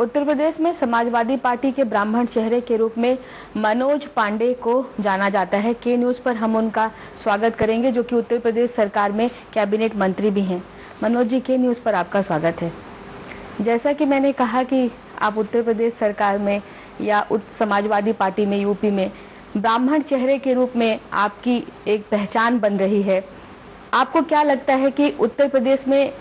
उत्तर प्रदेश में समाजवादी पार्टी के ब्राह्मण चेहरे के रूप में मनोज पांडे को जाना जाता है। के न्यूज़ पर हम उनका स्वागत करेंगे, जो कि उत्तर प्रदेश सरकार में कैबिनेट मंत्री भी हैं। मनोज जी, के न्यूज़ पर आपका स्वागत है। जैसा कि मैंने कहा कि आप उत्तर प्रदेश सरकार में या समाजवादी पार्टी में, यूपी में ब्राह्मण चेहरे के रूप में आपकी एक पहचान बन रही है। आपको क्या लगता है कि उत्तर प्रदेश में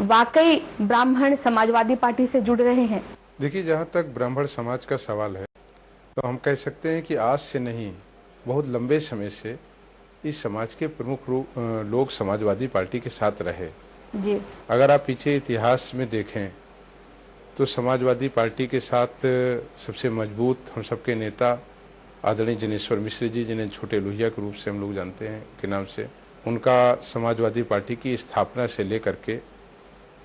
वाकई ब्राह्मण समाजवादी पार्टी से जुड़ रहे हैं? देखिए, जहाँ तक ब्राह्मण समाज का सवाल है तो हम कह सकते हैं कि आज से नहीं, बहुत लंबे समय से इस समाज के प्रमुख लोग समाजवादी पार्टी के साथ रहे जी। अगर आप पीछे इतिहास में देखें तो समाजवादी पार्टी के साथ सबसे मजबूत हम सबके नेता आदरणीय जनेश्वर मिश्र जी, जिन्हें छोटे लोहिया के रूप से हम लोग जानते हैं के नाम से, उनका समाजवादी पार्टी की स्थापना से लेकर के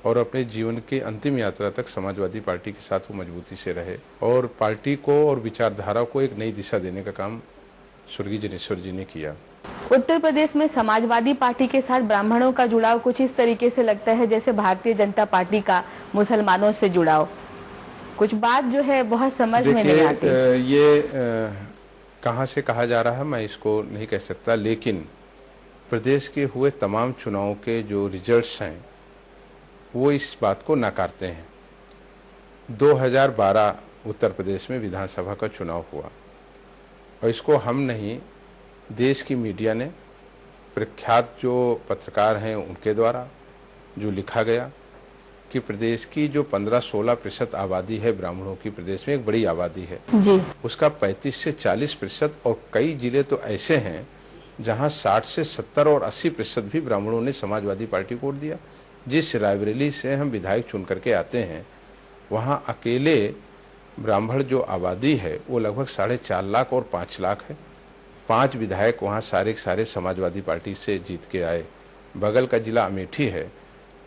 और अपने जीवन की अंतिम यात्रा तक समाजवादी पार्टी के साथ वो मजबूती से रहे और पार्टी को और विचारधारा को एक नई दिशा देने का काम स्वर्गीय जनेश्वर जी ने किया। उत्तर प्रदेश में समाजवादी पार्टी के साथ ब्राह्मणों का जुड़ाव कुछ इस तरीके से लगता है जैसे भारतीय जनता पार्टी का मुसलमानों से जुड़ाव। कुछ बात जो है बहुत समझ में नहीं आती। ये कहाँ से कहा जा रहा है मैं इसको नहीं कह सकता, लेकिन प्रदेश के हुए तमाम चुनावों के जो रिजल्ट्स हैं वो इस बात को नकारते हैं। 2012 उत्तर प्रदेश में विधानसभा का चुनाव हुआ और इसको हम नहीं, देश की मीडिया ने, प्रख्यात जो पत्रकार हैं उनके द्वारा जो लिखा गया कि प्रदेश की जो 15-16% आबादी है ब्राह्मणों की, प्रदेश में एक बड़ी आबादी है जी, उसका 35 से 40% और कई जिले तो ऐसे हैं जहां 60 से 70 और 80% भी ब्राह्मणों ने समाजवादी पार्टी को वोट दिया। जिस रायबरेली से हम विधायक चुन करके आते हैं वहां अकेले ब्राह्मण जो आबादी है वो लगभग 4.5 लाख और 5 लाख है। 5 विधायक वहां सारे सारे समाजवादी पार्टी से जीत के आए। बगल का जिला अमेठी है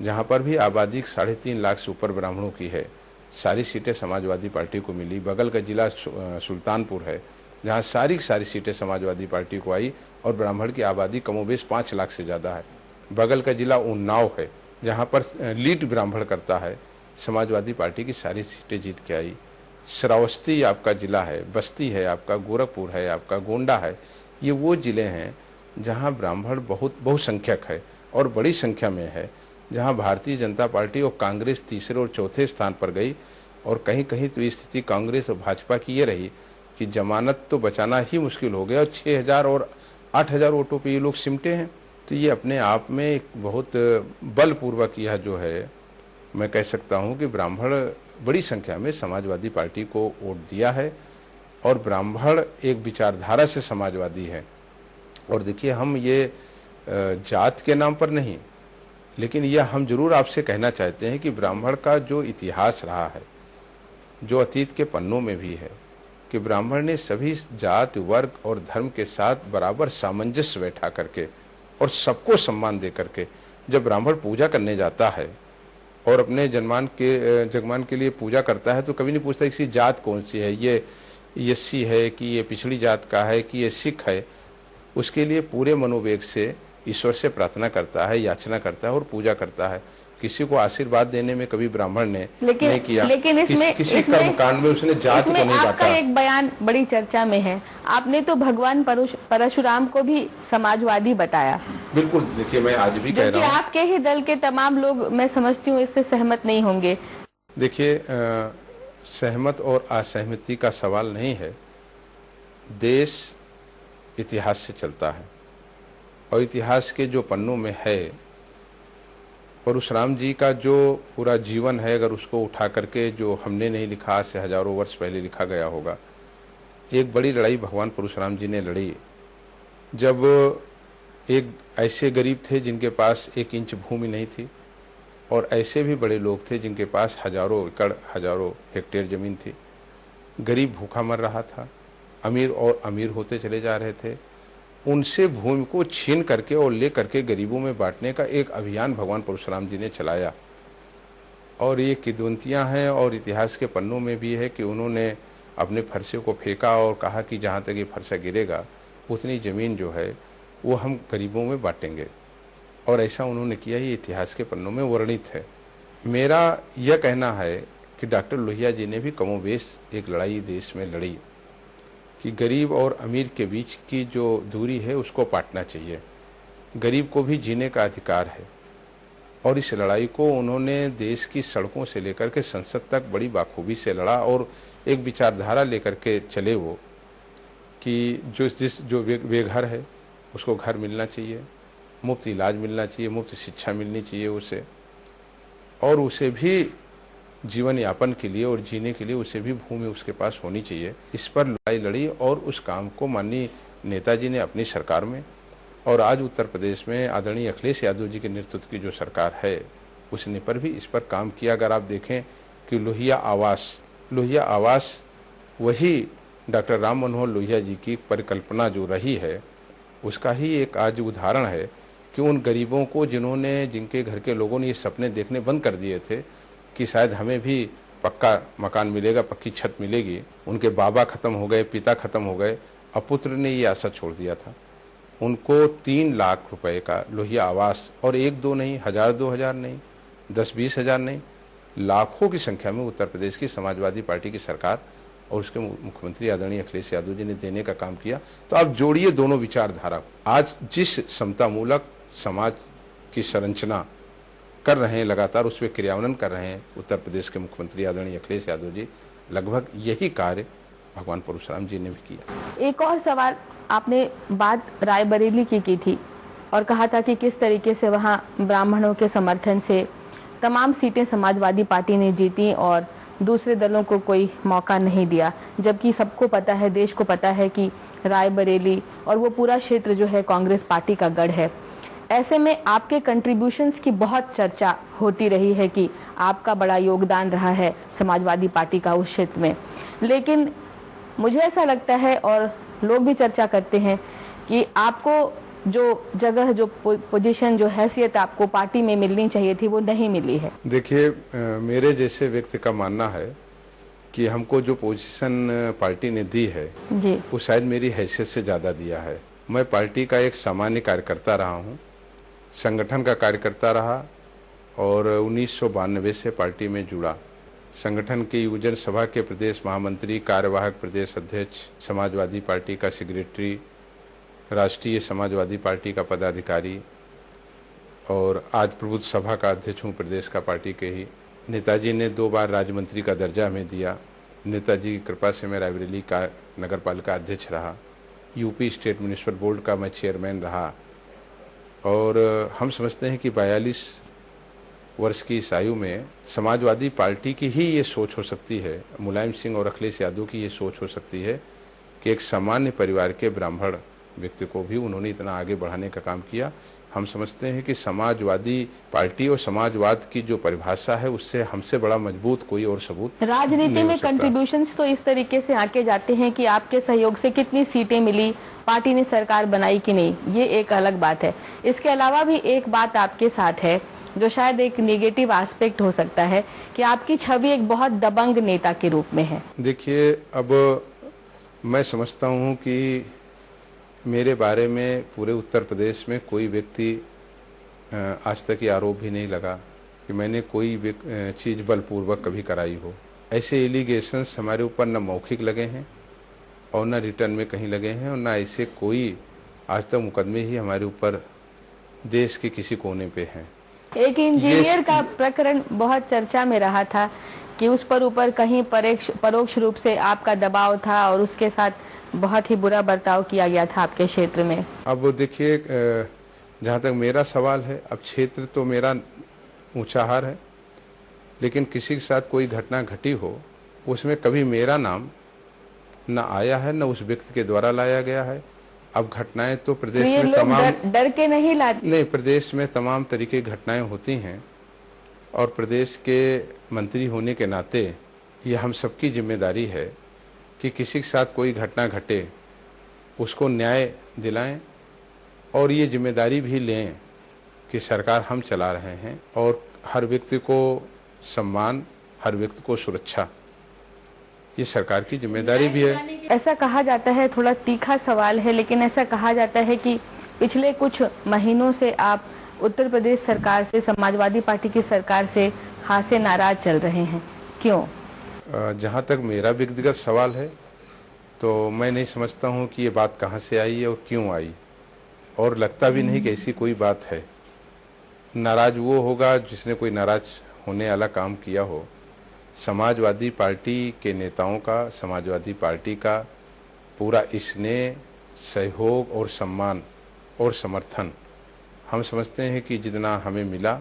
जहां पर भी आबादी 3.5 लाख से ऊपर ब्राह्मणों की है, सारी सीटें समाजवादी पार्टी को मिली। बगल का जिला सुल्तानपुर है जहां सारी सीटें समाजवादी पार्टी को आई और ब्राह्मण की आबादी कमोबेश 5 लाख से ज़्यादा है। बगल का जिला उन्नाव है जहां पर लीड ब्राह्मण करता है, समाजवादी पार्टी की सारी सीटें जीत के आई। श्रावस्ती आपका जिला है, बस्ती है आपका, गोरखपुर है आपका, गोंडा है। ये वो जिले हैं जहां ब्राह्मण बहुत बहुसंख्यक है और बड़ी संख्या में है, जहां भारतीय जनता पार्टी और कांग्रेस तीसरे और चौथे स्थान पर गई। और कहीं कहीं तो स्थिति कांग्रेस और भाजपा की ये रही कि जमानत तो बचाना ही मुश्किल हो गया और 6,000 और 8,000 वोटों पर ये लोग सिमटे हैं। तो ये अपने आप में एक बहुत बलपूर्वक यह जो है, मैं कह सकता हूं कि ब्राह्मण बड़ी संख्या में समाजवादी पार्टी को वोट दिया है और ब्राह्मण एक विचारधारा से समाजवादी है। और देखिए, हम ये जात के नाम पर नहीं, लेकिन यह हम जरूर आपसे कहना चाहते हैं कि ब्राह्मण का जो इतिहास रहा है, जो अतीत के पन्नों में भी है, कि ब्राह्मण ने सभी जात, वर्ग और धर्म के साथ बराबर सामंजस्य बैठा करके और सबको सम्मान दे करके, जब ब्राह्मण पूजा करने जाता है और अपने जगमान के लिए पूजा करता है तो कभी नहीं पूछता किसी जात कौन सी है, ये एससी है कि ये पिछड़ी जात का है कि ये सिख है। उसके लिए पूरे मनोवेग से ईश्वर से प्रार्थना करता है, याचना करता है और पूजा करता है। किसी को आशीर्वाद देने में कभी ब्राह्मण ने नहीं किया। लेकिन किसी कर्मकांड में उसने जात को नहीं बांटा। आपका एक बयान बड़ी चर्चा में है, आपने तो भगवान परशुराम को भी समाजवादी बताया। बिल्कुल, देखिए मैं आज भी कह रहा हूँ, आपके ही दल के तमाम लोग, मैं समझती हूँ, इससे सहमत नहीं होंगे। देखिए, सहमत और असहमति का सवाल नहीं है। देश इतिहास से चलता है और इतिहास के जो पन्नों में है, परशुराम जी का जो पूरा जीवन है, अगर उसको उठा करके, जो हमने नहीं लिखा, आज से हजारों वर्ष पहले लिखा गया होगा। एक बड़ी लड़ाई भगवान परशुराम जी ने लड़ी जब एक ऐसे गरीब थे जिनके पास 1 इंच भूमि नहीं थी और ऐसे भी बड़े लोग थे जिनके पास हजारों एकड़, हजारों हेक्टेयर जमीन थी। गरीब भूखा मर रहा था, अमीर और अमीर होते चले जा रहे थे। उनसे भूमि को छीन करके और ले करके गरीबों में बांटने का एक अभियान भगवान परशुराम जी ने चलाया। और ये किद्वंतियाँ हैं और इतिहास के पन्नों में भी है कि उन्होंने अपने फरसे को फेंका और कहा कि जहाँ तक ये फरसा गिरेगा उतनी ज़मीन जो है वो हम गरीबों में बांटेंगे। और ऐसा उन्होंने किया, ये इतिहास के पन्नों में वर्णित है। मेरा यह कहना है कि डॉक्टर लोहिया जी ने भी कमोबेश एक लड़ाई देश में लड़ी कि गरीब और अमीर के बीच की जो दूरी है उसको पाटना चाहिए, गरीब को भी जीने का अधिकार है। और इस लड़ाई को उन्होंने देश की सड़कों से लेकर के संसद तक बड़ी बाखूबी से लड़ा और एक विचारधारा लेकर के चले वो कि जो बेघर है उसको घर मिलना चाहिए, मुफ्त इलाज मिलना चाहिए, मुफ्त शिक्षा मिलनी चाहिए उसे, और उसे भी जीवन यापन के लिए और जीने के लिए उसे भी भूमि उसके पास होनी चाहिए। इस पर लड़ाई लड़ी और उस काम को माननीय नेताजी ने अपनी सरकार में, और आज उत्तर प्रदेश में आदरणीय अखिलेश यादव जी के नेतृत्व की जो सरकार है उसने पर भी इस पर काम किया। अगर आप देखें कि लोहिया आवास वही डॉक्टर राम मनोहर लोहिया जी की परिकल्पना जो रही है उसका ही एक आज उदाहरण है कि उन गरीबों को जिनके घर के लोगों ने ये सपने देखने बंद कर दिए थे कि शायद हमें भी पक्का मकान मिलेगा, पक्की छत मिलेगी, उनके बाबा खत्म हो गए, पिता खत्म हो गए, अपुत्र ने ये आशा छोड़ दिया था, उनको 3 लाख रुपए का लोहिया आवास, और 1-2 नहीं, 1000-2000 नहीं, 10-20 हजार नहीं, लाखों की संख्या में उत्तर प्रदेश की समाजवादी पार्टी की सरकार और उसके मुख्यमंत्री आदरणीय अखिलेश यादव जी ने देने का काम किया। तो आप जोड़िए दोनों विचारधारा को। आज जिस समतामूलक समाज की संरचना कर रहे हैं, लगातार उस पर क्रियान्वयन कर रहे हैं उत्तर प्रदेश के मुख्यमंत्री आदरणीय अखिलेश यादव जी, लगभग यही कार्य भगवान परशुराम जी ने भी किया। एक और सवाल, आपने बात रायबरेली की थी और कहा था कि किस तरीके से वहां ब्राह्मणों के समर्थन से तमाम सीटें समाजवादी पार्टी ने जीती और दूसरे दलों को कोई मौका नहीं दिया, जबकि सबको पता है, देश को पता है कि रायबरेली और वो पूरा क्षेत्र जो है कांग्रेस पार्टी का गढ़ है। ऐसे में आपके कंट्रीब्यूशंस की बहुत चर्चा होती रही है कि आपका बड़ा योगदान रहा है समाजवादी पार्टी का उस क्षेत्र में, लेकिन मुझे ऐसा लगता है और लोग भी चर्चा करते हैं कि आपको जो जगह, जो पोजीशन, जो हैसियत आपको पार्टी में मिलनी चाहिए थी वो नहीं मिली है। देखिए, मेरे जैसे व्यक्ति का मानना है कि हमको जो पोजीशन पार्टी ने दी है जी, वो शायद मेरी हैसियत से ज्यादा दिया है। मैं पार्टी का एक सामान्य कार्यकर्ता रहा हूँ, संगठन का कार्यकर्ता रहा और 1992 से पार्टी में जुड़ा। संगठन की युवजन सभा के प्रदेश महामंत्री, कार्यवाहक प्रदेश अध्यक्ष, समाजवादी पार्टी का सेक्रेटरी, राष्ट्रीय समाजवादी पार्टी का पदाधिकारी और आज प्रबुद्ध सभा का अध्यक्ष हूँ प्रदेश का पार्टी के ही। नेताजी ने 2 बार राज्य मंत्री का दर्जा हमें दिया। नेताजी की कृपा से मैं रायबरेली का नगर पालिका अध्यक्ष रहा। यूपी स्टेट म्यूनिसिपल बोर्ड का मैं चेयरमैन रहा। और हम समझते हैं कि 42 वर्ष की इस आयु में समाजवादी पार्टी की ही ये सोच हो सकती है, मुलायम सिंह और अखिलेश यादव की ये सोच हो सकती है कि एक सामान्य परिवार के ब्राह्मण व्यक्ति को भी उन्होंने इतना आगे बढ़ाने का काम किया। हम समझते हैं कि समाजवादी पार्टी और समाजवाद की जो परिभाषा है उससे हमसे बड़ा मजबूत कोई और सबूत राजनीति में कंट्रीब्यूशंस तो इस तरीके से आके जाते हैं कि आपके सहयोग से कितनी सीटें मिली, पार्टी ने सरकार बनाई कि नहीं, ये एक अलग बात है। इसके अलावा भी एक बात आपके साथ है जो शायद एक नेगेटिव एस्पेक्ट हो सकता है कि आपकी छवि एक बहुत दबंग नेता के रूप में है। देखिए, अब मैं समझता हूँ कि मेरे बारे में पूरे उत्तर प्रदेश में कोई व्यक्ति आज तक ये आरोप भी नहीं लगा कि मैंने कोई चीज़ बलपूर्वक कभी कराई हो। ऐसे एलिगेशंस हमारे ऊपर न मौखिक लगे हैं और न रिटर्न में कहीं लगे हैं और न ऐसे कोई आज तक मुकदमे ही हमारे ऊपर देश के किसी कोने पे हैं। एक इंजीनियर का प्रकरण बहुत चर्चा में रहा था कि उस पर ऊपर कहीं परोक्ष रूप से आपका दबाव था और उसके साथ बहुत ही बुरा बर्ताव किया गया था आपके क्षेत्र में। अब देखिए, जहाँ तक मेरा सवाल है, अब क्षेत्र तो मेरा ऊंचाहार है, लेकिन किसी के साथ कोई घटना घटी हो उसमें कभी मेरा नाम न आया है न उस व्यक्ति के द्वारा लाया गया है। अब घटनाएं तो प्रदेश में तमाम डर के नहीं लाते, नहीं, प्रदेश में तमाम तरीके की घटनाएं होती हैं और प्रदेश के मंत्री होने के नाते ये हम सबकी जिम्मेदारी है कि किसी के साथ कोई घटना घटे उसको न्याय दिलाएं और ये जिम्मेदारी भी लें कि सरकार हम चला रहे हैं और हर व्यक्ति को सम्मान, हर व्यक्ति को सुरक्षा, ये सरकार की जिम्मेदारी भी है। ऐसा कहा जाता है, थोड़ा तीखा सवाल है, लेकिन ऐसा कहा जाता है कि पिछले कुछ महीनों से आप उत्तर प्रदेश सरकार से, समाजवादी पार्टी की सरकार से खासे नाराज चल रहे हैं। क्यों? जहाँ तक मेरा व्यक्तिगत सवाल है तो मैं नहीं समझता हूँ कि ये बात कहाँ से आई और क्यों आई, और लगता भी नहीं कि ऐसी कोई बात है। नाराज वो होगा जिसने कोई नाराज होने वाला काम किया हो। समाजवादी पार्टी के नेताओं का, समाजवादी पार्टी का पूरा स्नेह, सहयोग और सम्मान और समर्थन हम समझते हैं कि जितना हमें मिला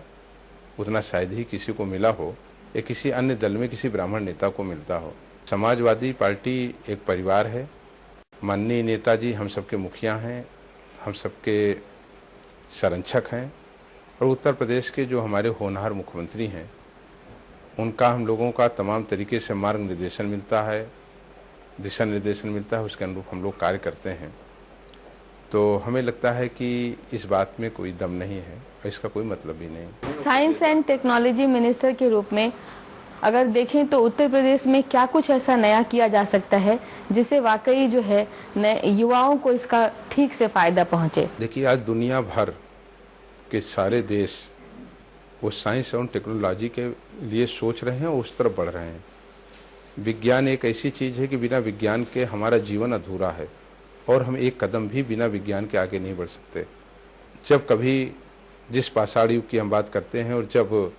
उतना शायद ही किसी को मिला हो या किसी अन्य दल में किसी ब्राह्मण नेता को मिलता हो। समाजवादी पार्टी एक परिवार है। माननीय नेताजी हम सबके मुखिया हैं, हम सबके संरक्षक हैं, और उत्तर प्रदेश के जो हमारे होनहार मुख्यमंत्री हैं उनका हम लोगों का तमाम तरीके से मार्ग निर्देशन मिलता है, दिशा निर्देशन मिलता है, उसके अनुरूप हम लोग कार्य करते हैं। तो हमें लगता है कि इस बात में कोई दम नहीं है, इसका कोई मतलब ही नहीं। साइंस एंड टेक्नोलॉजी मिनिस्टर के रूप में अगर देखें तो उत्तर प्रदेश में क्या कुछ ऐसा नया किया जा सकता है जिससे वाकई जो है युवाओं को इसका ठीक से फायदा पहुंचे? देखिए, आज दुनिया भर के सारे देश वो साइंस और टेक्नोलॉजी के लिए सोच रहे हैं और उस तरफ बढ़ रहे हैं। विज्ञान एक ऐसी चीज़ है कि बिना विज्ञान के हमारा जीवन अधूरा है, और हम एक कदम भी बिना विज्ञान के आगे नहीं बढ़ सकते। जब कभी जिस पाषाण युग की हम बात करते हैं, और जब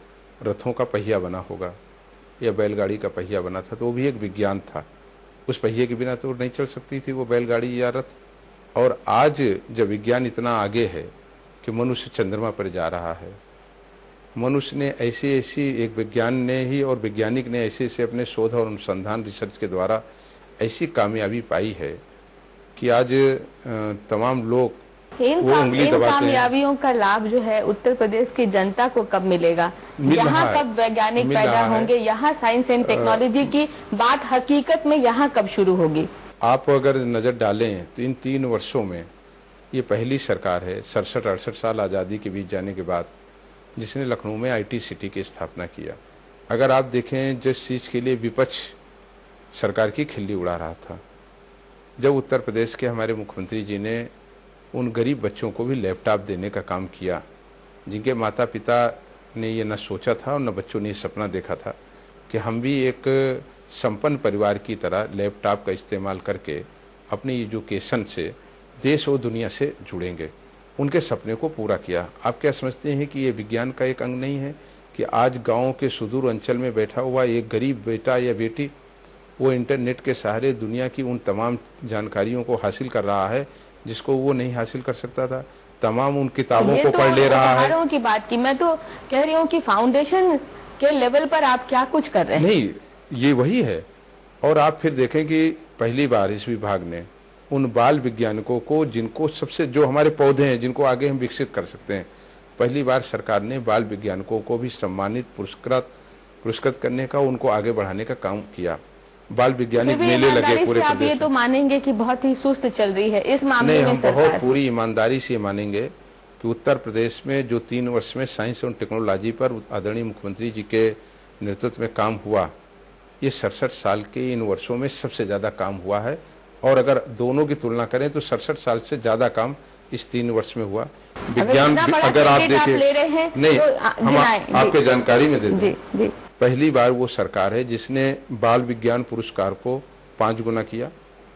रथों का पहिया बना होगा या बैलगाड़ी का पहिया बना था, तो वो भी एक विज्ञान था। उस पहिए के बिना तो नहीं चल सकती थी वो बैलगाड़ी या रथ। और आज जब विज्ञान इतना आगे है कि मनुष्य चंद्रमा पर जा रहा है, मनुष्य ने ऐसी एक विज्ञान ने ही और वैज्ञानिक ने ऐसे अपने शोध और अनुसंधान रिसर्च के द्वारा ऐसी कामयाबी पाई है कि आज तमाम लोग इन कामयाबियों का लाभ जो है उत्तर प्रदेश की जनता को कब मिलेगा? यहाँ कब वैज्ञानिक पैदा होंगे? यहाँ साइंस एंड टेक्नोलॉजी की बात हकीकत में यहाँ कब शुरू होगी? आप अगर नजर डालें तो इन 3 वर्षों में ये पहली सरकार है 67-68 साल आज़ादी के बीच जाने के बाद जिसने लखनऊ में IT सिटी की स्थापना किया। अगर आप देखें, जिस चीज़ के लिए विपक्ष सरकार की खिल्ली उड़ा रहा था, जब उत्तर प्रदेश के हमारे मुख्यमंत्री जी ने उन गरीब बच्चों को भी लैपटॉप देने का काम किया, जिनके माता पिता ने ये न सोचा था और न बच्चों ने ये सपना देखा था कि हम भी एक संपन्न परिवार की तरह लैपटॉप का इस्तेमाल करके अपनी एजुकेशन से देश और दुनिया से जुड़ेंगे, उनके सपने को पूरा किया। आप क्या समझते हैं कि ये विज्ञान का एक अंग नहीं है कि आज गाँव के सुदूर अंचल में बैठा हुआ एक गरीब बेटा या बेटी वो इंटरनेट के सहारे दुनिया की उन तमाम जानकारियों को हासिल कर रहा है जिसको वो नहीं हासिल कर सकता था। तमाम उन किताबों को पढ़ ले रहा है। उदाहरणों की बात की, मैं तो कह रही हूँ कि फाउंडेशन के लेवल पर आप क्या कुछ कर रहे हैं? नहीं, ये वही है। और आप फिर देखें कि पहली बार इस विभाग ने उन बाल वैज्ञानिकों को, जिनको सबसे, जो हमारे पौधे हैं जिनको आगे हम विकसित कर सकते हैं, पहली बार सरकार ने बाल वैज्ञानिकों को भी सम्मानित, पुरस्कृत करने का, उनको आगे बढ़ाने का काम किया। बाल वैज्ञानिक मेले लगे पूरे प्रदेश में। ये तो मानेंगे कि बहुत ही सुस्त चल रही है इस मामले में सरकार? बहुत पूरी ईमानदारी से मानेंगे कि उत्तर प्रदेश में जो 3 वर्ष में साइंस और टेक्नोलॉजी पर आदरणीय मुख्यमंत्री जी के नेतृत्व में काम हुआ, ये 67 साल के इन वर्षों में सबसे ज्यादा काम हुआ है। और अगर दोनों की तुलना करें तो 67 साल से ज्यादा काम इस 3 वर्ष में हुआ। विज्ञान अगर आप देखें, नहीं, हम आपके जानकारी में देते हैं, पहली बार वो सरकार है जिसने बाल विज्ञान पुरस्कार को 5 गुना किया।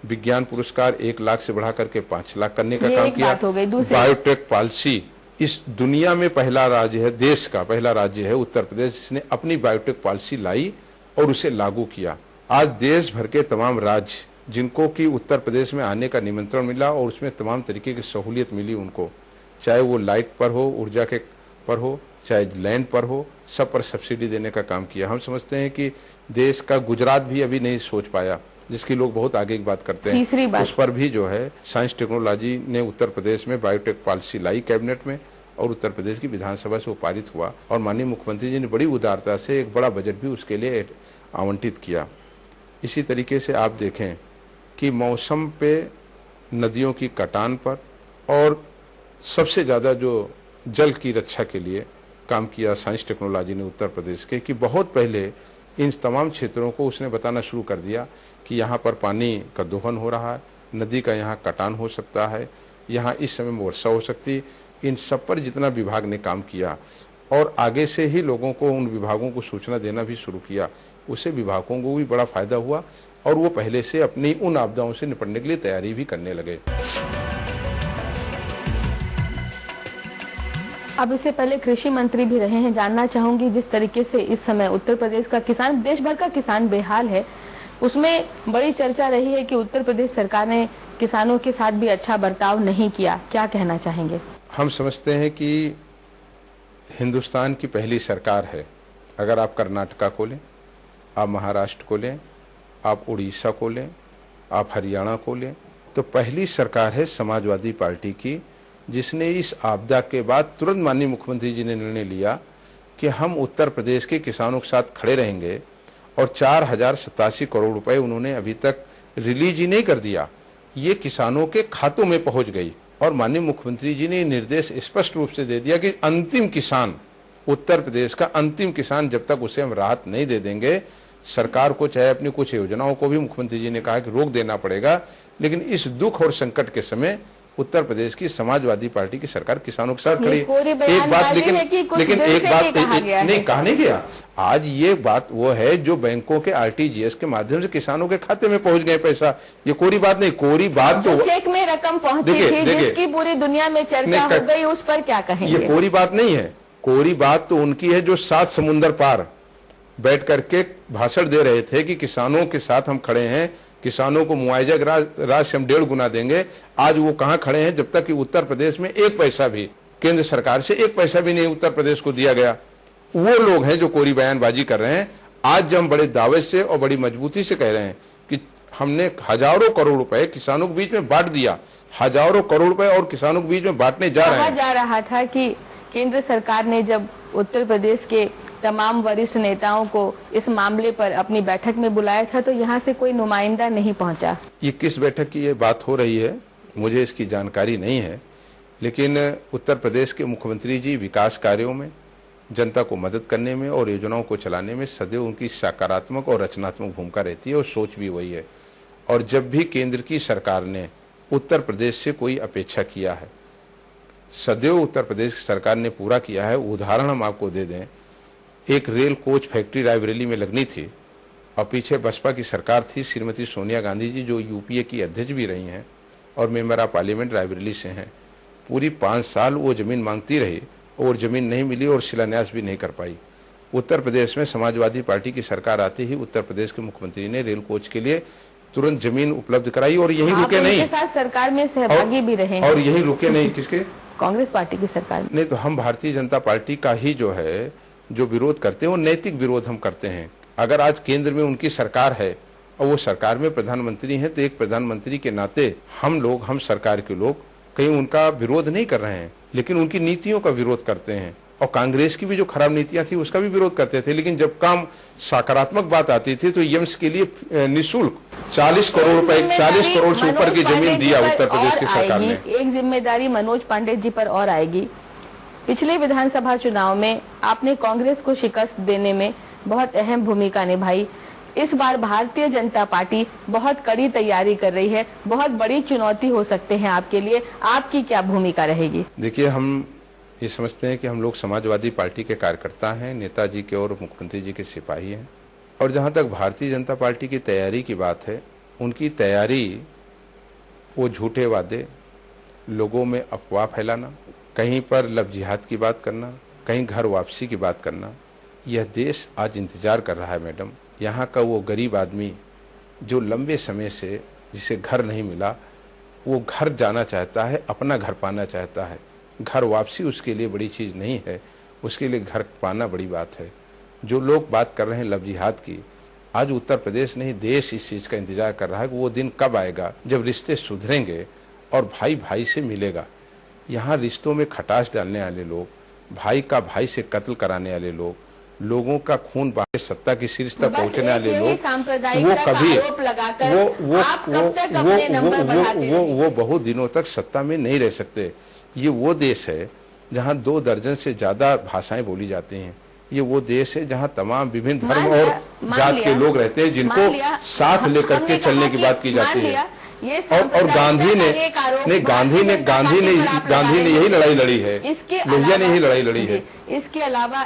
विज्ञान पुरस्कार 1 लाख से बढ़ा करके 5 लाख करने का काम किया। बायोटेक पॉलिसी इस दुनिया में पहला राज्य है, देश का पहला राज्य है उत्तर प्रदेश, जिसने अपनी बायोटेक पॉलिसी लाई और उसे लागू किया। आज देश भर के तमाम राज्य जिनको कि उत्तर प्रदेश में आने का निमंत्रण मिला और उसमें तमाम तरीके की सहूलियत मिली उनको, चाहे वो लाइट पर हो, ऊर्जा के पर हो, चाहे लैंड पर हो, सब पर सब्सिडी देने का काम किया। हम समझते हैं कि देश का गुजरात भी अभी नहीं सोच पाया, जिसकी लोग बहुत आगे की बात करते हैं, उस पर भी जो है साइंस टेक्नोलॉजी ने उत्तर प्रदेश में बायोटेक पॉलिसी लाई कैबिनेट में, और उत्तर प्रदेश की विधानसभा से वो पारित हुआ। और माननीय मुख्यमंत्री जी ने बड़ी उदारता से एक बड़ा बजट भी उसके लिए आवंटित किया। इसी तरीके से आप देखें कि मौसम पे, नदियों की कटान पर, और सबसे ज्यादा जो जल की रक्षा के लिए काम किया साइंस टेक्नोलॉजी ने उत्तर प्रदेश के, कि बहुत पहले इन तमाम क्षेत्रों को उसने बताना शुरू कर दिया कि यहाँ पर पानी का दोहन हो रहा है, नदी का यहाँ कटान हो सकता है, यहाँ इस समय वर्षा हो सकती। इन सब पर जितना विभाग ने काम किया और आगे से ही लोगों को उन विभागों को सूचना देना भी शुरू किया। उससे विभागों को भी बड़ा फायदा हुआ और वो पहले से अपनी उन आपदाओं से निपटने के लिए तैयारी भी करने लगे। अब इससे पहले कृषि मंत्री भी रहे हैं, जानना चाहूंगी जिस तरीके से इस समय उत्तर प्रदेश का किसान, देश भर का किसान बेहाल है, उसमें बड़ी चर्चा रही है कि उत्तर प्रदेश सरकार ने किसानों के साथ भी अच्छा बर्ताव नहीं किया, क्या कहना चाहेंगे? हम समझते हैं कि हिंदुस्तान की पहली सरकार है। अगर आप कर्नाटका को लें, आप महाराष्ट्र को लें, आप उड़ीसा को लें, आप हरियाणा को लें, तो पहली सरकार है समाजवादी पार्टी की, जिसने इस आपदा के बाद तुरंत माननीय मुख्यमंत्री जी ने निर्णय लिया कि हम उत्तर प्रदेश के किसानों के साथ खड़े रहेंगे। और 4087 करोड़ रुपए उन्होंने अभी तक रिलीज ही नहीं कर दिया, ये किसानों के खातों में पहुंच गई। और माननीय मुख्यमंत्री जी ने निर्देश स्पष्ट रूप से दे दिया कि अंतिम किसान, उत्तर प्रदेश का अंतिम किसान, जब तक उसे हम राहत नहीं दे देंगे, सरकार को चाहे अपनी कुछ योजनाओं को भी मुख्यमंत्री जी ने कहा कि रोक देना पड़ेगा। लेकिन इस दुख और संकट के समय उत्तर प्रदेश की समाजवादी पार्टी की सरकार किसानों के साथ खड़ी। एक बात लेकिन एक बात नहीं कहा नहीं गया, आज ये बात वो है जो बैंकों के आरटीजीएस के माध्यम से किसानों के खाते में पहुंच गए पैसा, ये कोरी बात नहीं। कोरी बात तो चेक में रकम पहुंची थी, जिसकी पूरी दुनिया में चर्चा हो गई, उस पर क्या कहेंगे? ये कोरी बात नहीं है। कोरी बात तो उनकी है जो 7 समुंदर पार बैठ करके भाषण दे रहे थे कि किसानों के साथ हम खड़े हैं, किसानों को मुआवजा राशि हम 1.5 गुना देंगे। आज वो कहां खड़े हैं, जब तक कि उत्तर प्रदेश में एक पैसा भी, केंद्र सरकार से एक पैसा भी नहीं उत्तर प्रदेश को दिया गया। वो लोग हैं जो कोरी बयानबाजी कर रहे हैं। आज जब हम बड़े दावे से और बड़ी मजबूती से कह रहे हैं कि हमने हजारों करोड़ रुपए किसानों के बीच में बांट दिया, हजारों करोड़ रुपए और किसानों के बीच में बांटने जा रहे हैं। कहा जा रहा था कि केंद्र सरकार ने जब उत्तर प्रदेश के तमाम वरिष्ठ नेताओं को इस मामले पर अपनी बैठक में बुलाया था, तो यहाँ से कोई नुमाइंदा नहीं पहुंचा। ये किस बैठक की ये बात हो रही है, मुझे इसकी जानकारी नहीं है। लेकिन उत्तर प्रदेश के मुख्यमंत्री जी विकास कार्यों में, जनता को मदद करने में और योजनाओं को चलाने में सदैव उनकी सकारात्मक और रचनात्मक भूमिका रहती है और सोच भी वही है। और जब भी केंद्र की सरकार ने उत्तर प्रदेश से कोई अपेक्षा किया है, सदैव उत्तर प्रदेश सरकार ने पूरा किया है। उदाहरण हम आपको दे दें, एक रेल कोच फैक्ट्री रायबरेली में लगनी थी और पीछे बसपा की सरकार थी, श्रीमती सोनिया गांधी जी जो यूपीए की अध्यक्ष भी रही हैं और मेंबर ऑफ पार्लियामेंट रायबरेली से हैं। पूरी 5 साल वो जमीन मांगती रही और जमीन नहीं मिली और शिलान्यास भी नहीं कर पाई। उत्तर प्रदेश में समाजवादी पार्टी की सरकार आते ही उत्तर प्रदेश के मुख्यमंत्री ने रेल कोच के लिए तुरंत जमीन उपलब्ध कराई और यही रुके नहीं। साथ सरकार में सहभागी भी रहे और यही रुके नहीं, किसके? कांग्रेस पार्टी की सरकार नहीं। तो हम भारतीय जनता पार्टी का ही जो है जो विरोध करते हैं वो नैतिक विरोध हम करते हैं। अगर आज केंद्र में उनकी सरकार है और वो सरकार में प्रधानमंत्री हैं, तो एक प्रधानमंत्री के नाते हम सरकार के लोग कहीं उनका विरोध नहीं कर रहे हैं, लेकिन उनकी नीतियों का विरोध करते हैं। और कांग्रेस की भी जो खराब नीतियां थी उसका भी विरोध करते थे। लेकिन जब काम सकारात्मक बात आती थी तो यम्स के लिए निःशुल्क 40 करोड़ रुपए, 40 करोड़ से ऊपर की जमीन दिया उत्तर प्रदेश की सरकार ने। एक जिम्मेदारी मनोज पांडे जी पर और आएगी। पिछले विधानसभा चुनाव में आपने कांग्रेस को शिकस्त देने में बहुत अहम भूमिका निभाई। इस बार भारतीय जनता पार्टी बहुत कड़ी तैयारी कर रही है, बहुत बड़ी चुनौती हो सकते हैं आपके लिए, आपकी क्या भूमिका रहेगी? देखिए, हम ये समझते हैं कि हम लोग समाजवादी पार्टी के कार्यकर्ता हैं, नेताजी के और मुख्यमंत्री जी के सिपाही हैं। और जहां तक भारतीय जनता पार्टी की तैयारी की बात है, उनकी तैयारी वो झूठे वादे, लोगों में अफवाह फैलाना, कहीं पर लव जिहाद की बात करना, कहीं घर वापसी की बात करना, यह देश आज इंतजार कर रहा है मैडम। यहाँ का वो गरीब आदमी जो लंबे समय से जिसे घर नहीं मिला, वो घर जाना चाहता है, अपना घर पाना चाहता है। घर वापसी उसके लिए बड़ी चीज़ नहीं है, उसके लिए घर पाना बड़ी बात है। जो लोग बात कर रहे हैं लव जिहाद की, आज उत्तर प्रदेश नहीं देश इस चीज़ का इंतजार कर रहा है कि वो दिन कब आएगा जब रिश्ते सुधरेंगे और भाई भाई से मिलेगा। यहाँ रिश्तों में खटास डालने वाले लोग, भाई का भाई से कत्ल कराने वाले लोग, लोगों का खून बहा सत्ता की शीर्ष तक पहुंचने वाले लोग, वो कभी वो बहुत दिनों तक सत्ता में नहीं रह सकते। ये वो देश है जहाँ 2 दर्जन से ज्यादा भाषाएं बोली जाती हैं। ये वो देश है जहाँ तमाम विभिन्न धर्म और जात के लोग रहते हैं, जिनको साथ लेकर के चलने की बात की जाती है। और गांधी ने नहीं, गांधी ने यही लड़ाई लड़ी है, लोहिया ने यही लड़ाई लड़ी है। इसके अलावा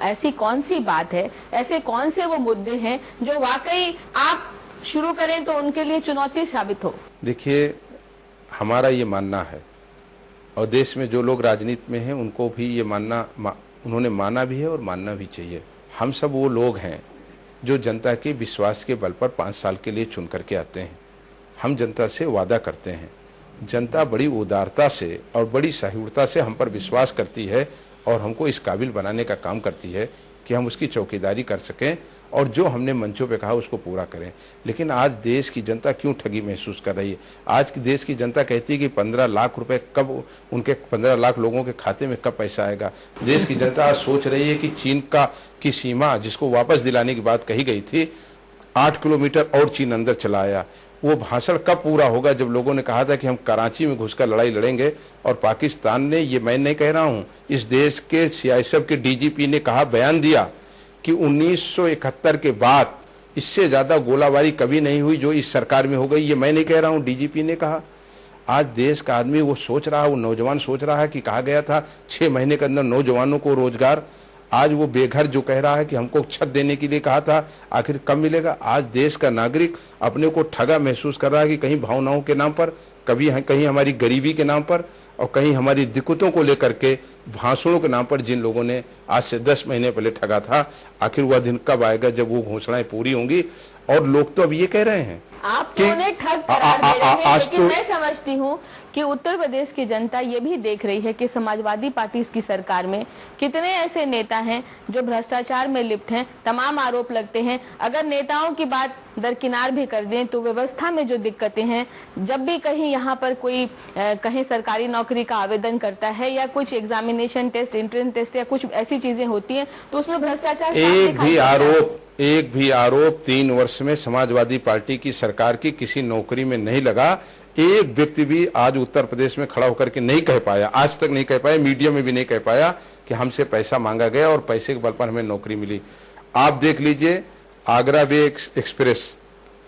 ऐसी कौन सी बात है, ऐसे कौन से वो मुद्दे हैं जो वाकई आप शुरू करें तो उनके लिए चुनौती साबित हो? देखिए, हमारा ये मानना है और देश में जो लोग राजनीति में हैं उनको भी ये उन्होंने माना भी है और मानना भी चाहिए। हम सब वो लोग हैं जो जनता के विश्वास के बल पर 5 साल के लिए चुन करके आते हैं। हम जनता से वादा करते हैं, जनता बड़ी उदारता से और बड़ी सहिष्णुता से हम पर विश्वास करती है और हमको इस काबिल बनाने का काम करती है कि हम उसकी चौकीदारी कर सकें और जो हमने मंचों पे कहा उसको पूरा करें। लेकिन आज देश की जनता क्यों ठगी महसूस कर रही है? आज की देश की जनता कहती है कि 15 लाख रुपए कब उनके 15 लाख लोगों के खाते में कब पैसा आएगा। देश की जनता आज सोच रही है कि चीन की सीमा जिसको वापस दिलाने की बात कही गई थी, 8 किलोमीटर और चीन अंदर चला आया। वो भाषण कब पूरा होगा जब लोगों ने कहा था कि हम कराची में घुसकर लड़ाई लड़ेंगे और पाकिस्तान ने, ये मैं नहीं कह रहा हूं, इस देश के सीआईएसएफ के डीजीपी ने कहा, बयान दिया कि 1971 के बाद इससे ज्यादा गोलाबारी कभी नहीं हुई जो इस सरकार में हो गई। ये मैं नहीं कह रहा हूं, डीजीपी ने कहा। आज देश का आदमी वो सोच रहा है, वो नौजवान सोच रहा है कि कहा गया था 6 महीने के अंदर नौजवानों को रोजगार, आज वो बेघर जो कह रहा है कि हमको छत देने के लिए कहा था, आखिर कब मिलेगा? आज देश का नागरिक अपने को ठगा महसूस कर रहा है कि कहीं भावनाओं के नाम पर, कहीं हमारी गरीबी के नाम पर और कहीं हमारी दिक्कतों को लेकर के भाषणों के नाम पर जिन लोगों ने आज से 10 महीने पहले ठगा था, आखिर वह दिन कब आएगा जब वो घोषणाएं पूरी होंगी? और लोग तो अब ये कह रहे हैं आप तो उन्हें ठग करार दे रहे हैं, लेकिन मैं समझती हूँ कि उत्तर प्रदेश की जनता ये भी देख रही है कि समाजवादी पार्टी की सरकार में कितने ऐसे नेता हैं जो भ्रष्टाचार में लिप्त हैं, तमाम आरोप लगते हैं। अगर नेताओं की बात दरकिनार भी कर दें तो व्यवस्था में जो दिक्कतें हैं, जब भी कहीं यहाँ पर कोई कहीं सरकारी नौकरी का आवेदन करता है या कुछ एग्जामिनेशन टेस्ट, एंट्रेंस टेस्ट या कुछ ऐसी चीजें होती हैं तो उसमें भ्रष्टाचार एक भी आरोप 3 वर्ष में समाजवादी पार्टी की सरकार की किसी नौकरी में नहीं लगा। एक व्यक्ति भी आज उत्तर प्रदेश में खड़ा होकर के नहीं कह पाया, आज तक नहीं कह पाया, मीडिया में भी नहीं कह पाया कि हमसे पैसा मांगा गया और पैसे के बल पर हमें नौकरी मिली। आप देख लीजिए, आगरा वे एक्सप्रेस,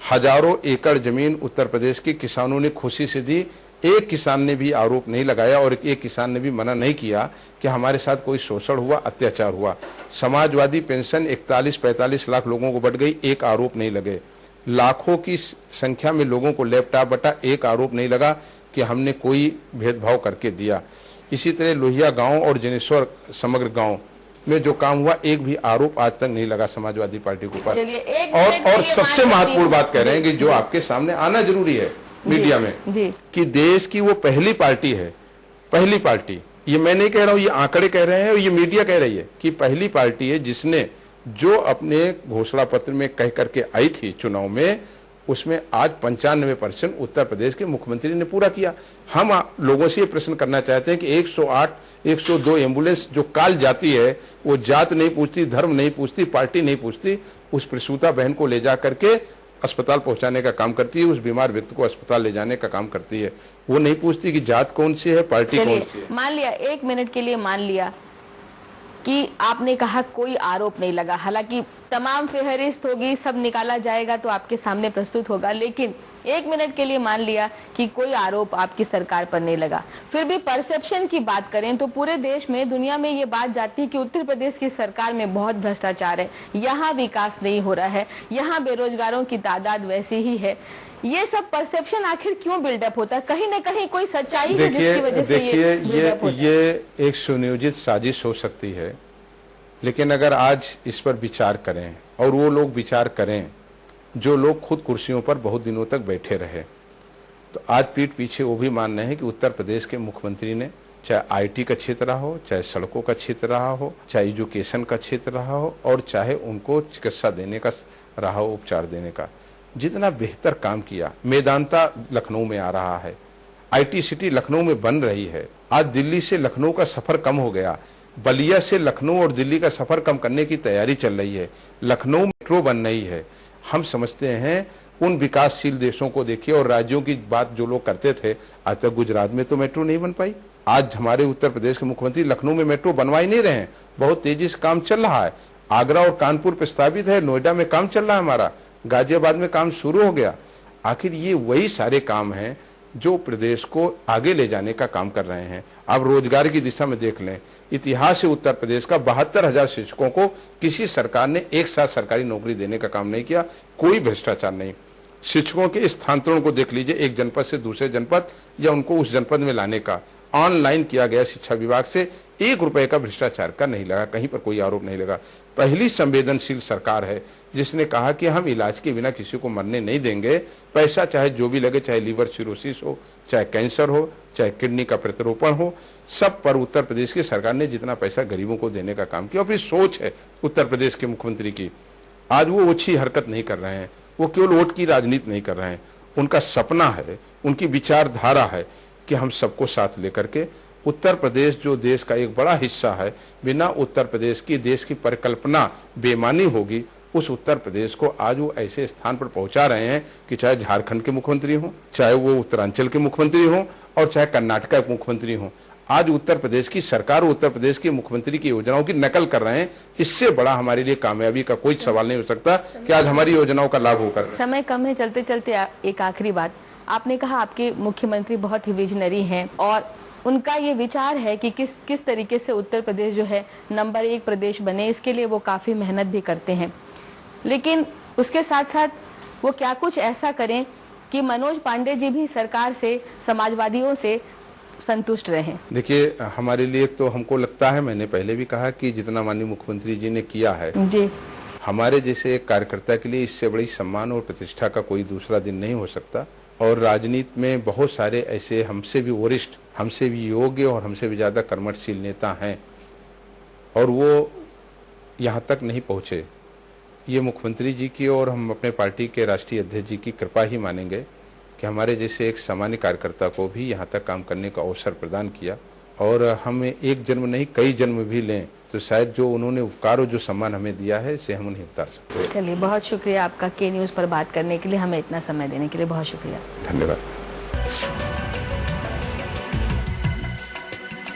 हजारों एकड़ जमीन उत्तर प्रदेश के किसानों ने खुशी से दी। एक किसान ने भी आरोप नहीं लगाया और एक किसान ने भी मना नहीं किया कि हमारे साथ कोई शोषण हुआ, अत्याचार हुआ। समाजवादी पेंशन 41-45 लाख लोगों को बढ़ गई, एक आरोप नहीं लगे। लाखों की संख्या में लोगों को लैपटॉप बटा, एक आरोप नहीं लगा कि हमने कोई भेदभाव करके दिया। इसी तरह लोहिया गांव और जनेश्वर समग्र गांव में जो काम हुआ, एक भी आरोप आज तक नहीं लगा समाजवादी पार्टी के ऊपर। और सबसे महत्वपूर्ण बात कह रहे हैं कि जो आपके सामने आना जरूरी है मीडिया में, कि देश की वो पहली पार्टी है, पहली पार्टी, ये मैं नहीं कह रहा हूं, ये आंकड़े कह रहे हैं और ये मीडिया कह रही है कि पहली पार्टी है जिसने जो अपने घोषणा पत्र में कह करके आई थी चुनाव में, उसमें आज 95% उत्तर प्रदेश के मुख्यमंत्री ने पूरा किया। हम लोगों से ये प्रश्न करना चाहते हैं कि 108, 102 एम्बुलेंस जो काल जाती है, वो जात नहीं पूछती, धर्म नहीं पूछती, पार्टी नहीं पूछती, उस प्रसूता बहन को ले जा करके अस्पताल पहुंचाने का काम करती है, उस बीमार व्यक्ति को अस्पताल ले जाने का काम करती है। वो नहीं पूछती कि जात कौन सी है, पार्टी कौन सी है। मान लिया, 1 मिनट के लिए मान लिया कि आपने कहा कोई आरोप नहीं लगा, हालांकि तमाम फेहरिस्त होगी, सब निकाला जाएगा तो आपके सामने प्रस्तुत होगा, लेकिन 1 मिनट के लिए मान लिया कि कोई आरोप आपकी सरकार पर नहीं लगा। फिर भी परसेप्शन की बात करें तो पूरे देश में, दुनिया में ये बात जाती है कि उत्तर प्रदेश की सरकार में बहुत भ्रष्टाचार है, यहाँ विकास नहीं हो रहा है, यहाँ बेरोजगारों की तादाद वैसी ही है। ये सब परसेप्शन आखिर क्यों बिल्डअप होता है? कहीं न कहीं कोई सच्चाई है जिसकी वजह से ये एक सुनियोजित साजिश हो सकती है, लेकिन अगर आज इस पर विचार करें और वो लोग विचार करें जो लोग खुद कुर्सियों पर बहुत दिनों तक बैठे रहे, तो आज पीठ पीछे वो भी मान रहे हैं कि उत्तर प्रदेश के मुख्यमंत्री ने, चाहे आईटी का क्षेत्र रहा हो, चाहे सड़कों का क्षेत्र रहा हो, चाहे एजुकेशन का क्षेत्र रहा हो, और चाहे उनको चिकित्सा देने का रहा हो, उपचार देने का, जितना बेहतर काम किया। मेदांता लखनऊ में आ रहा है, आईटी सिटी लखनऊ में बन रही है। आज दिल्ली से लखनऊ का सफर कम हो गया, बलिया से लखनऊ और दिल्ली का सफर कम करने की तैयारी चल रही है। लखनऊ मेट्रो बन रही है। हम समझते हैं उन विकासशील देशों को देखिए, और राज्यों की बात जो लोग करते थे, आज तक गुजरात में तो मेट्रो नहीं बन पाई। आज हमारे उत्तर प्रदेश के मुख्यमंत्री लखनऊ में मेट्रो बनवा ही नहीं रहे हैं, बहुत तेजी से काम चल रहा है। आगरा और कानपुर प्रस्तावित है, नोएडा में काम चल रहा है हमारा, गाजियाबाद में काम शुरू हो गया। आखिर ये वही सारे काम हैं जो प्रदेश को आगे ले जाने का काम कर रहे हैं। अब रोजगार की दिशा में देख लें, इतिहास से उत्तर प्रदेश का 72,000 शिक्षकों को किसी सरकार ने एक साथ सरकारी नौकरी देने का काम नहीं किया, कोई भ्रष्टाचार नहीं। शिक्षकों के स्थानांतरण को देख लीजिए, एक जनपद से दूसरे जनपद या उनको उस जनपद में लाने का ऑनलाइन किया गया शिक्षा विभाग से, 1 रुपए का भ्रष्टाचार का नहीं लगा, कहीं पर कोई आरोप नहीं लगा। पहली संवेदनशील सरकार है जिसने कहा कि हम इलाज के बिना किसी को मरने नहीं देंगे, पैसा चाहे जो भी लगे, चाहे लीवर सिरोसिस हो, चाहे कैंसर हो, चाहे किडनी का प्रत्यारोपण हो, सब पर उत्तर प्रदेश की सरकार ने जितना पैसा गरीबों को देने का काम किया। और फिर सोच है उत्तर प्रदेश के मुख्यमंत्री की, आज वो ओछी हरकत नहीं कर रहे हैं, वो केवल वोट की राजनीति नहीं कर रहे हैं, उनका सपना है, उनकी विचारधारा है कि हम सबको साथ लेकर के उत्तर प्रदेश जो देश का एक बड़ा हिस्सा है, बिना उत्तर प्रदेश की देश की परिकल्पना बेमानी होगी। उस उत्तर प्रदेश को आज वो ऐसे स्थान पर पहुंचा रहे हैं कि चाहे झारखंड के मुख्यमंत्री हों, चाहे वो उत्तरांचल के मुख्यमंत्री हों और चाहे कर्नाटक के मुख्यमंत्री हों, आज उत्तर प्रदेश की सरकार उत्तर प्रदेश के मुख्यमंत्री की योजनाओं की नकल कर रहे हैं। इससे बड़ा हमारे लिए कामयाबी का कोई सवाल नहीं हो सकता कि आज हमारी योजनाओं का लाभ होकर। समय कम है, चलते चलते एक आखिरी बात, आपने कहा आपके मुख्यमंत्री बहुत ही विजनरी हैं और उनका ये विचार है कि किस तरीके से उत्तर प्रदेश जो है नंबर 1 प्रदेश बने, इसके लिए वो काफी मेहनत भी करते हैं। लेकिन उसके साथ साथ वो क्या कुछ ऐसा करें कि मनोज पांडे जी भी सरकार से, समाजवादियों से संतुष्ट रहें। देखिए, हमारे लिए तो हमको लगता है, मैंने पहले भी कहा कि जितना माननीय मुख्यमंत्री जी ने किया है जी, हमारे जैसे एक कार्यकर्ता के लिए इससे बड़ी सम्मान और प्रतिष्ठा का कोई दूसरा दिन नहीं हो सकता। और राजनीति में बहुत सारे ऐसे हमसे भी वरिष्ठ, हमसे भी योग्य और हमसे भी ज्यादा कर्मठशील नेता हैं और वो यहाँ तक नहीं पहुंचे। ये मुख्यमंत्री जी की और हम अपने पार्टी के राष्ट्रीय अध्यक्ष जी की कृपा ही मानेंगे कि हमारे जैसे एक सामान्य कार्यकर्ता को भी यहाँ तक काम करने का अवसर प्रदान किया। और हम एक जन्म नहीं कई जन्म भी लें तो शायद जो उन्होंने उपकार और जो सम्मान हमें दिया है इसे हम नहीं उतार सकते। चलिए, बहुत शुक्रिया आपका के न्यूज़ पर बात करने के लिए, हमें इतना समय देने के लिए बहुत शुक्रिया। धन्यवाद।